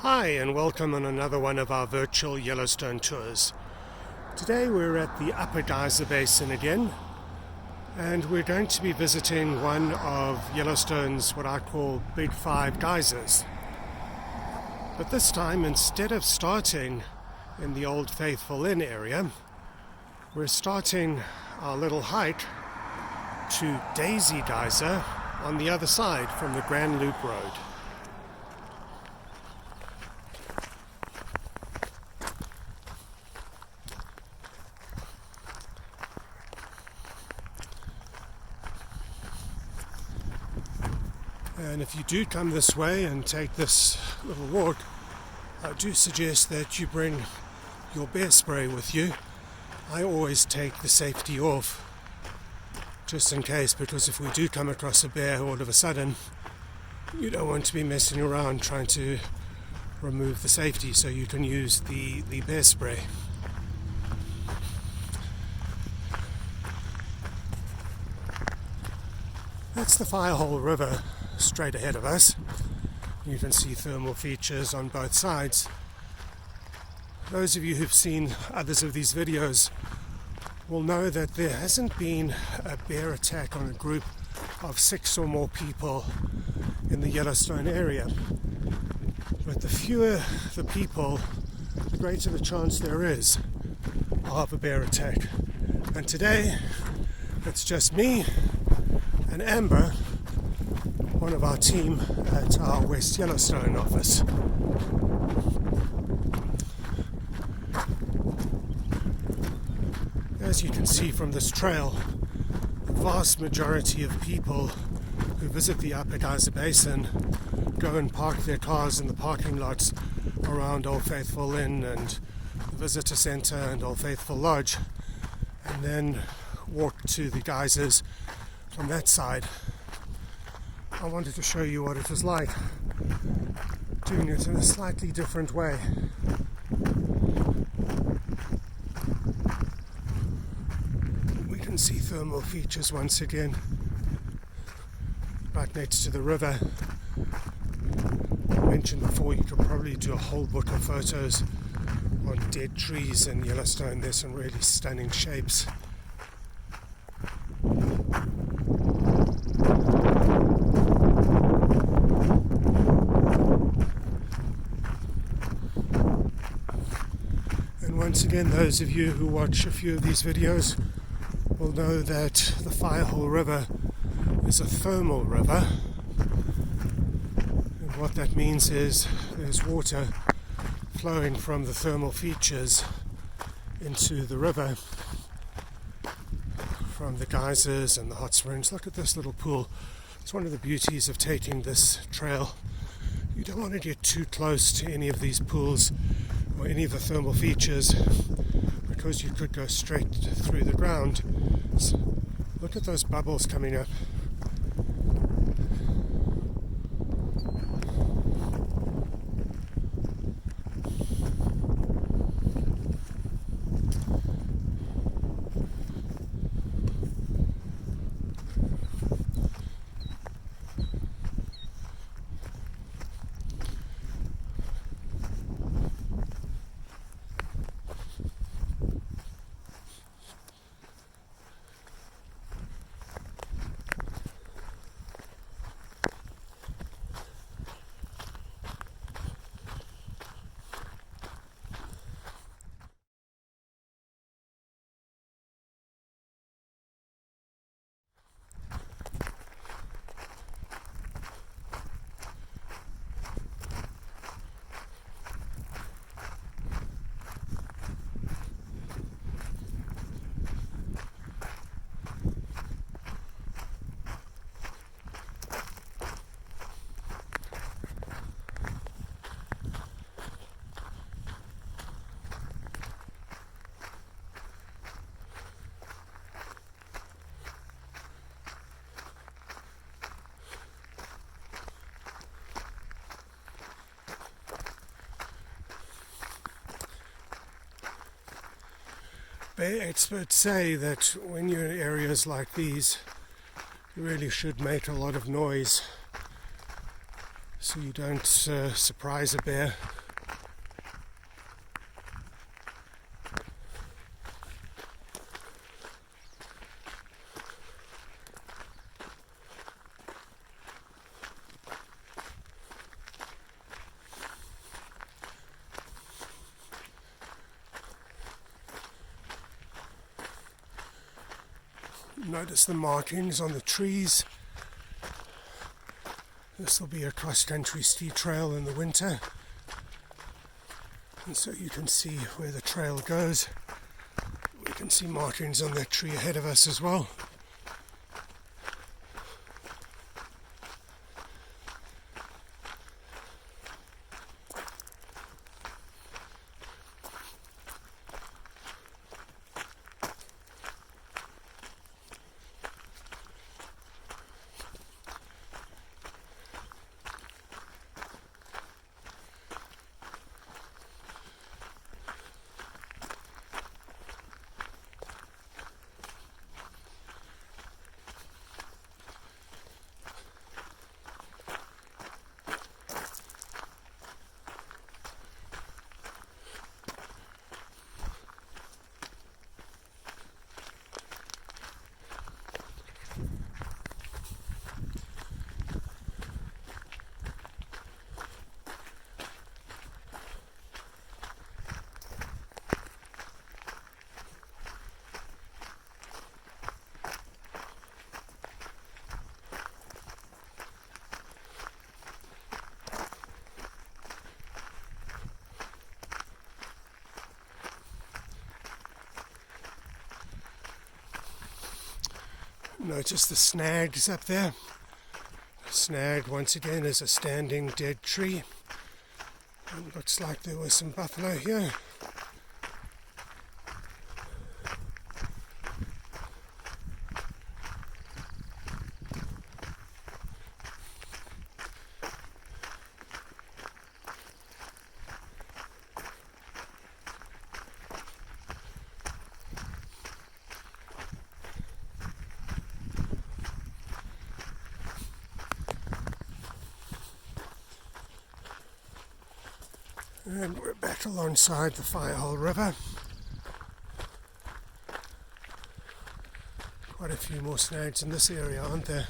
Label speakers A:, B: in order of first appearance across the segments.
A: Hi and welcome on another one of our virtual Yellowstone tours. Today we're at the Upper Geyser Basin again, and we're going to be visiting one of Yellowstone's what I call Big Five geysers. But this time, instead of starting in the Old Faithful Inn area, we're starting our little hike to Daisy Geyser on the other side from the Grand Loop Road. And if you do come this way and take this little walk, I do suggest that you bring your bear spray with you. I always take the safety off, just in case, because if we do come across a bear all of a sudden, you don't want to be messing around trying to remove the safety, so you can use the bear spray. That's the Firehole River straight ahead of us. You can see thermal features on both sides. Those of you who've seen others of these videos will know that there hasn't been a bear attack on a group of 6 or more people in the Yellowstone area. But the fewer the people, the greater the chance there is of a bear attack. And today, it's just me and Amber, one of our team at our West Yellowstone office. As you can see from this trail, the vast majority of people who visit the Upper Geyser Basin go and park their cars in the parking lots around Old Faithful Inn and the Visitor Center and Old Faithful Lodge, and then walk to the geysers from that side. I wanted to show you what it was like doing it in a slightly different way. We can see thermal features once again right next to the river. I mentioned before you could probably do a whole book of photos on dead trees in Yellowstone. There's some really stunning shapes. Once again, those of you who watch a few of these videos will know that the Firehole River is a thermal river. And what that means is there's water flowing from the thermal features into the river from the geysers and the hot springs. Look at this little pool. It's one of the beauties of taking this trail. You don't want to get too close to any of these pools or any of the thermal features, because you could go straight through the ground. So look at those bubbles coming up. Bear experts say that when you're in areas like these, you really should make a lot of noise so you don't surprise a bear. Notice the markings on the trees. This will be a cross-country ski trail in the winter, and so you can see where the trail goes. We can see markings on that tree ahead of us as well. Notice the snags up there. Snag once again is a standing dead tree. It looks like there was some buffalo here. And we're back alongside the Firehole River. Quite a few more snags in this area, aren't there?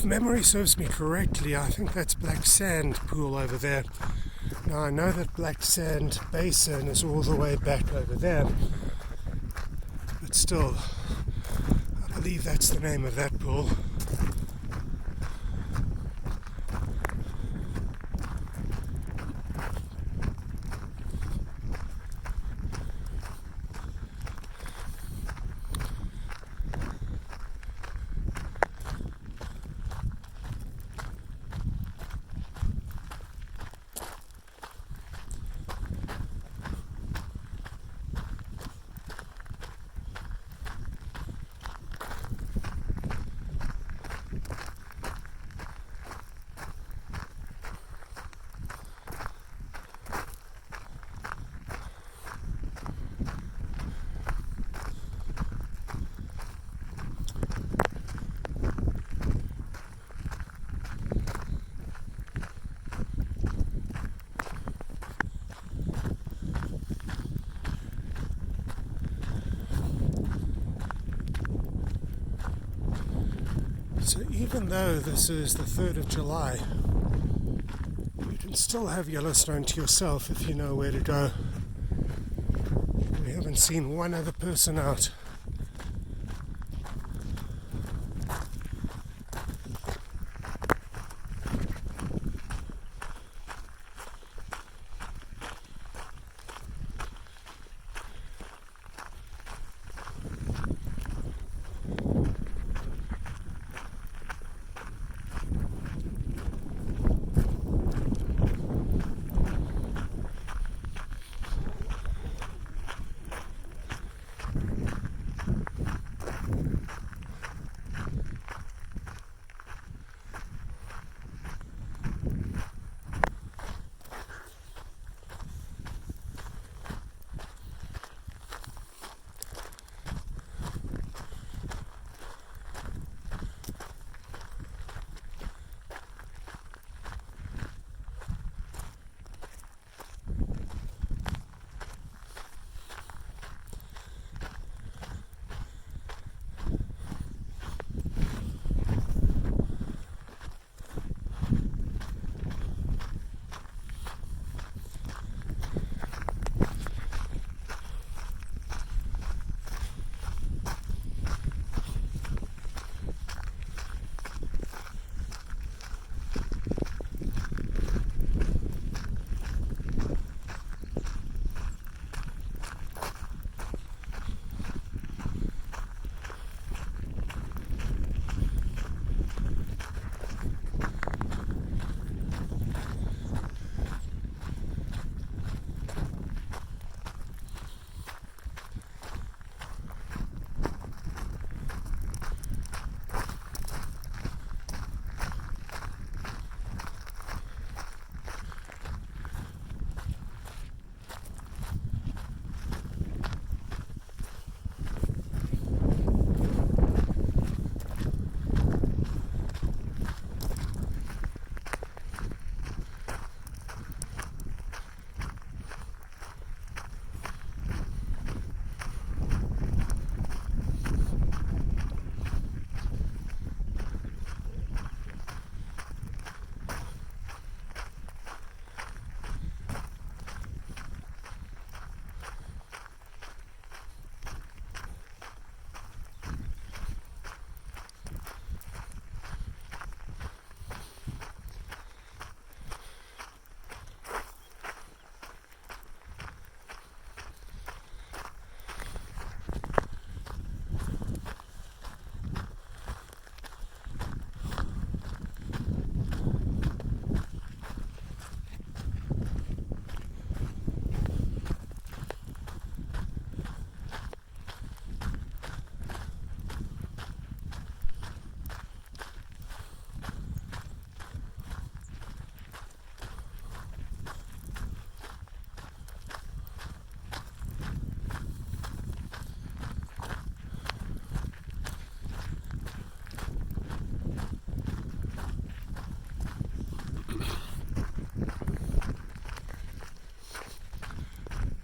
A: If memory serves me correctly, I think that's black sand pool over there. Now I know that black sand basin is all the way back over there, but still, I believe that's the name of that pool. So even though this is the 3rd of July, you can still have Yellowstone to yourself if you know where to go. We haven't seen one other person out.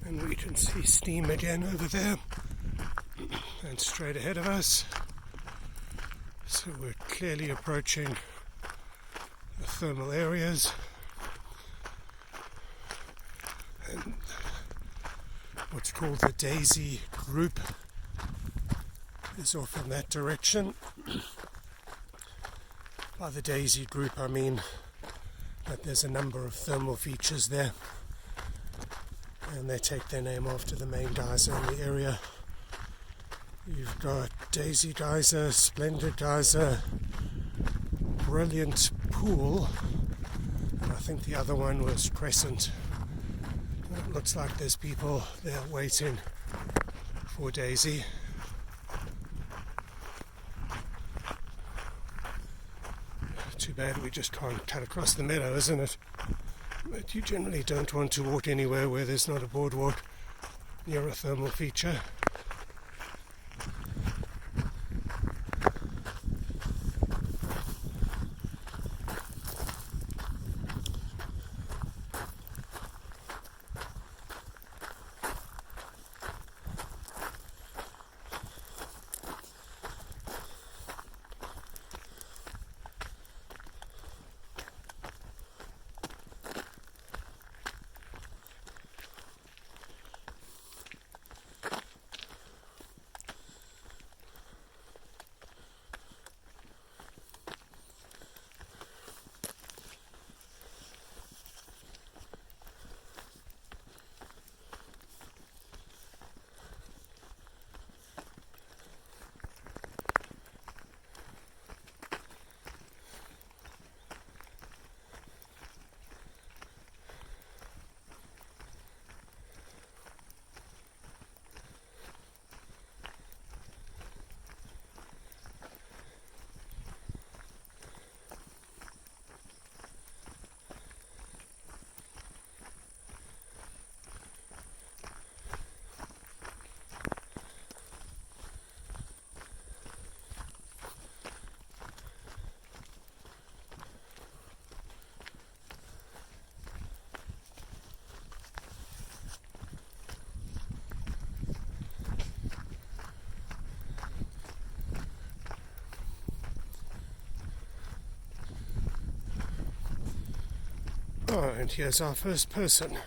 A: And we can see steam again over there and straight ahead of us. So we're clearly approaching thermal areas, and what's called the Daisy Group is off in that direction. By the Daisy Group I mean that there's a number of thermal features there, and they take their name after the main geyser in the area. You've got Daisy Geyser, Splendid Geyser, Brilliant Pool, and I think the other one was Crescent. It looks like there's people there waiting for Daisy. Too bad we just can't cut across the meadow, isn't it? But you generally don't want to walk anywhere where there's not a boardwalk near a thermal feature. Oh, and here's our first person.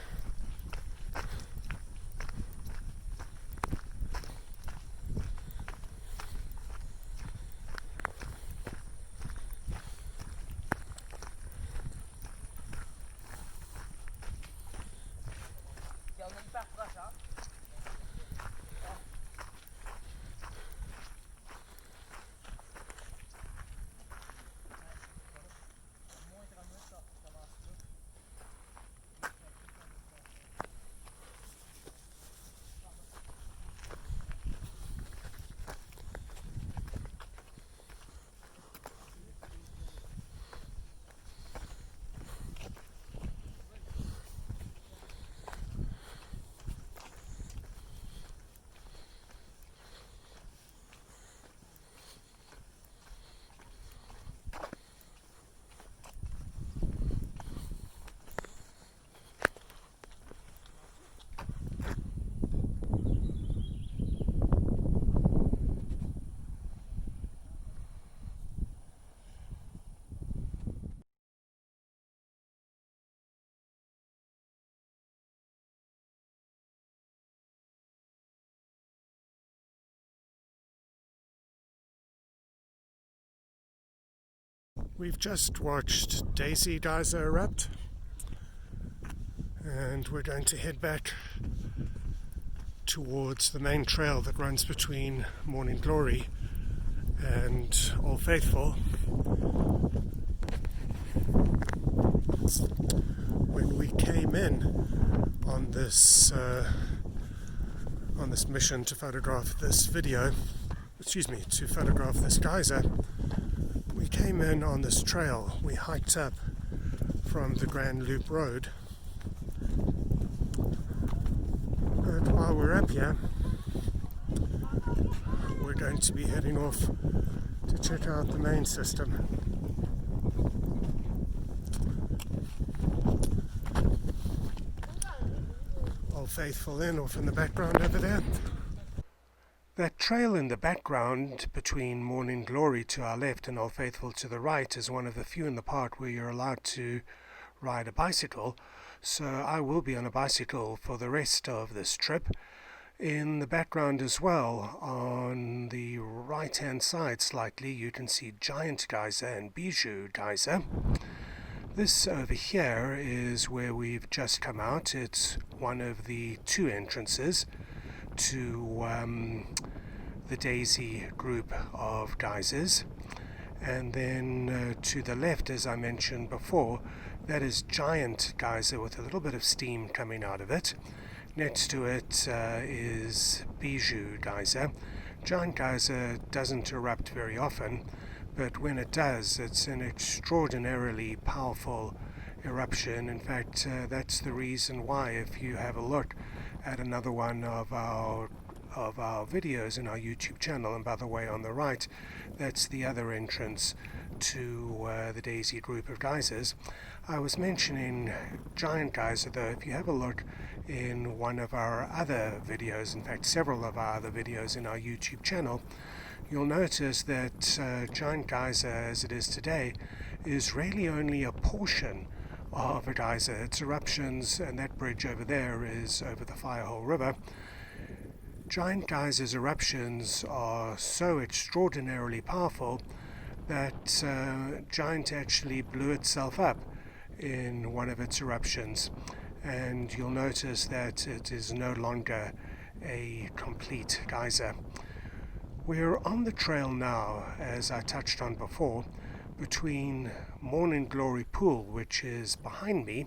A: We've just watched Daisy Geyser erupt, and we're going to head back towards the main trail that runs between Morning Glory and Old Faithful. When we came in on this mission to photograph this to photograph this geyser, we came in on this trail. We hiked up from the Grand Loop Road. But while we're up here, we're going to be heading off to check out the main system. Old Faithful Inn off in the background over there. That trail in the background between Morning Glory to our left and Old Faithful to the right is one of the few in the park where you're allowed to ride a bicycle, so I will be on a bicycle for the rest of this trip. In the background as well, on the right hand side slightly, you can see Giant Geyser and Bijou Geyser. This over here is where we've just come out. It's one of the two entrances to the Daisy Group of Geysers. And then to the left, as I mentioned before, that is Giant Geyser with a little bit of steam coming out of it. Next to it is Bijou Geyser. Giant Geyser doesn't erupt very often, but when it does, it's an extraordinarily powerful eruption. In fact, that's the reason why, if you have a look at another one of our videos in our YouTube channel, and by the way, on the right, that's the other entrance to the Daisy Group of Geysers. I was mentioning Giant Geyser, though. If you have a look in one of our other videos, in fact several of our other videos in our YouTube channel, you'll notice that Giant Geyser, as it is today, is really only a portion of a geyser. Its eruptions, and that bridge over there is over the Firehole River. Giant Geyser's eruptions are so extraordinarily powerful that Giant actually blew itself up in one of its eruptions, and you'll notice that it is no longer a complete geyser. We're on the trail now, as I touched on before, between Morning Glory Pool, which is behind me,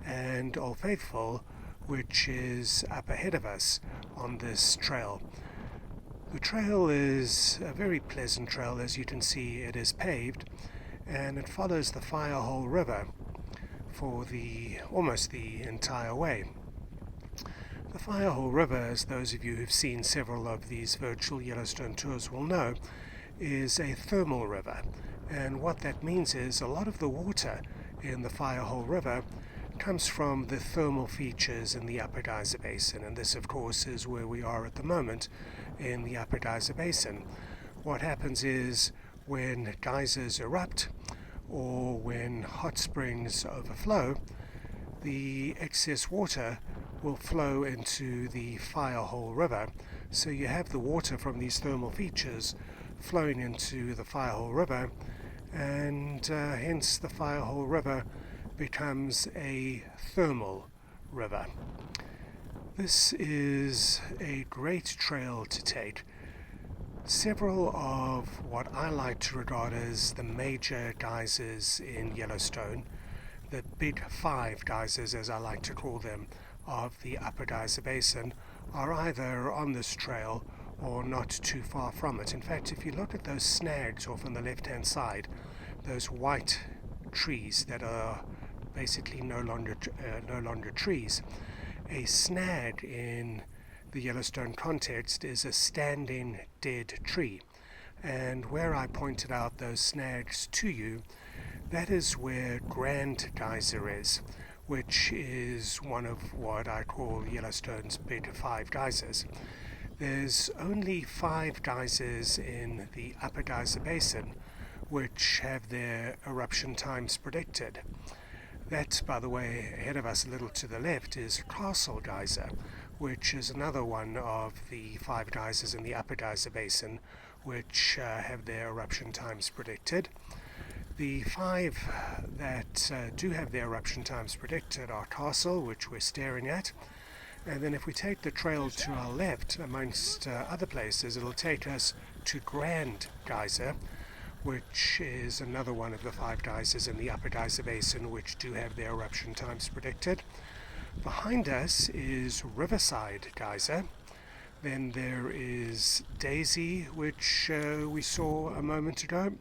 A: and Old Faithful, which is up ahead of us on this trail. The trail is a very pleasant trail. As you can see, it is paved, and it follows the Firehole River for almost the entire way. The Firehole River, as those of you who've seen several of these virtual Yellowstone tours will know, is a thermal river, and what that means is a lot of the water in the Firehole River comes from the thermal features in the Upper Geyser Basin, and this of course is where we are at the moment, in the Upper Geyser Basin. What happens is when geysers erupt or when hot springs overflow, the excess water will flow into the Firehole River. So you have the water from these thermal features flowing into the Firehole River, and hence the Firehole River becomes a thermal river. This is a great trail to take. Several of what I like to regard as the major geysers in Yellowstone, the big five geysers as I like to call them, of the Upper Geyser Basin, are either on this trail or not too far from it. In fact, if you look at those snags off on the left-hand side, those white trees that are basically no longer trees, a snag in the Yellowstone context is a standing dead tree. And where I pointed out those snags to you, that is where Grand Geyser is, which is one of what I call Yellowstone's big five geysers. There's only 5 geysers in the Upper Geyser Basin which have their eruption times predicted. That, by the way, ahead of us a little to the left is Castle Geyser, which is another one of the 5 geysers in the Upper Geyser Basin which have their eruption times predicted. The 5 that do have their eruption times predicted are Castle, which we're staring at, and then if we take the trail to our left, amongst other places, it'll take us to Grand Geyser, which is another one of the 5 geysers in the Upper Geyser Basin which do have their eruption times predicted. Behind us is Riverside Geyser. Then there is Daisy, which we saw a moment ago.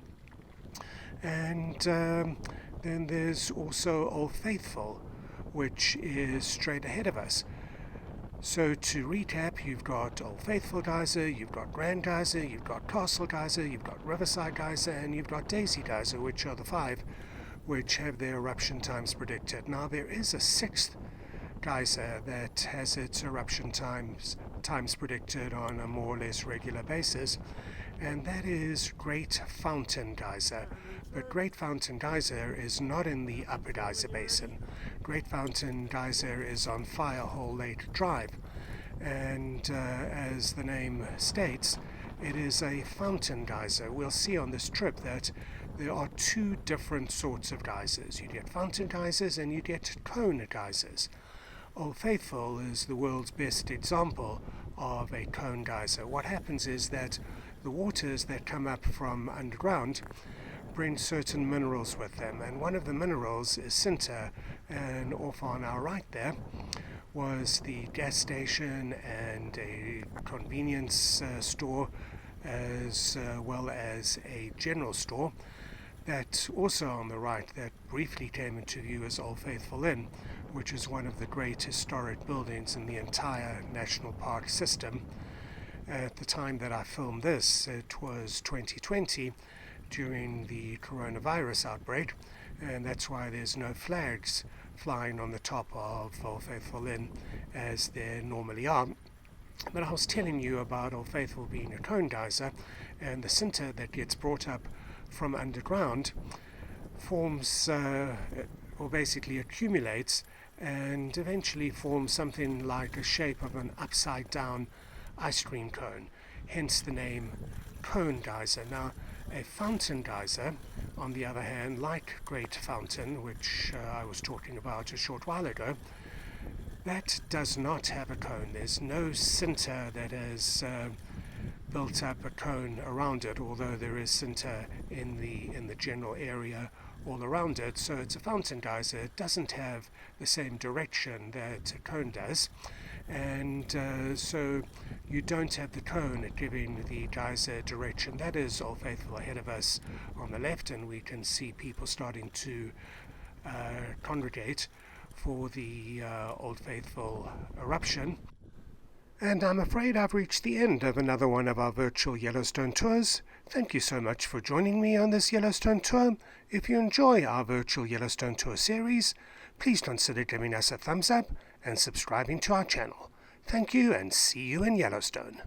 A: And then there's also Old Faithful, which is straight ahead of us. So to recap, you've got Old Faithful Geyser, you've got Grand Geyser, you've got Castle Geyser, you've got Riverside Geyser, and you've got Daisy Geyser, which are the 5 which have their eruption times predicted. Now there is a 6th geyser that has its eruption times times predicted on a more or less regular basis, and that is Great Fountain Geyser. But Great Fountain Geyser is not in the Upper Geyser Basin. Great Fountain Geyser is on Firehole Lake Drive, and as the name states, it is a fountain geyser. We'll see on this trip that there are two different sorts of geysers. You get fountain geysers and you get cone geysers. Old Faithful is the world's best example of a cone geyser. What happens is that the waters that come up from underground bring certain minerals with them, and one of the minerals is sinter, and off on our right there was the gas station and a convenience store, as well as a general store. That also on the right, that briefly came into view as Old Faithful Inn, which is one of the great historic buildings in the entire national park system. At the time that I filmed this, it was 2020, during the coronavirus outbreak, and that's why there's no flags flying on the top of Old Faithful Inn as there normally are. But I was telling you about Old Faithful being a cone geyser, and the sinter that gets brought up from underground forms, or basically accumulates, and eventually forms something like a shape of an upside down ice cream cone, hence the name Cone Geyser. Now, a fountain geyser, on the other hand, like Great Fountain, which I was talking about a short while ago, that does not have a cone. There's no sinter that has built up a cone around it, although there is sinter in the general area all around it. So it's a fountain geyser. It doesn't have the same direction that a cone does, and so you don't have the cone giving the geyser direction. That is Old Faithful ahead of us on the left, and we can see people starting to congregate for the Old Faithful eruption. And I'm afraid I've reached the end of another one of our virtual Yellowstone tours. Thank you so much for joining me on this Yellowstone tour. If you enjoy our virtual Yellowstone tour series, please consider giving us a thumbs up and subscribing to our channel. Thank you, and see you in Yellowstone.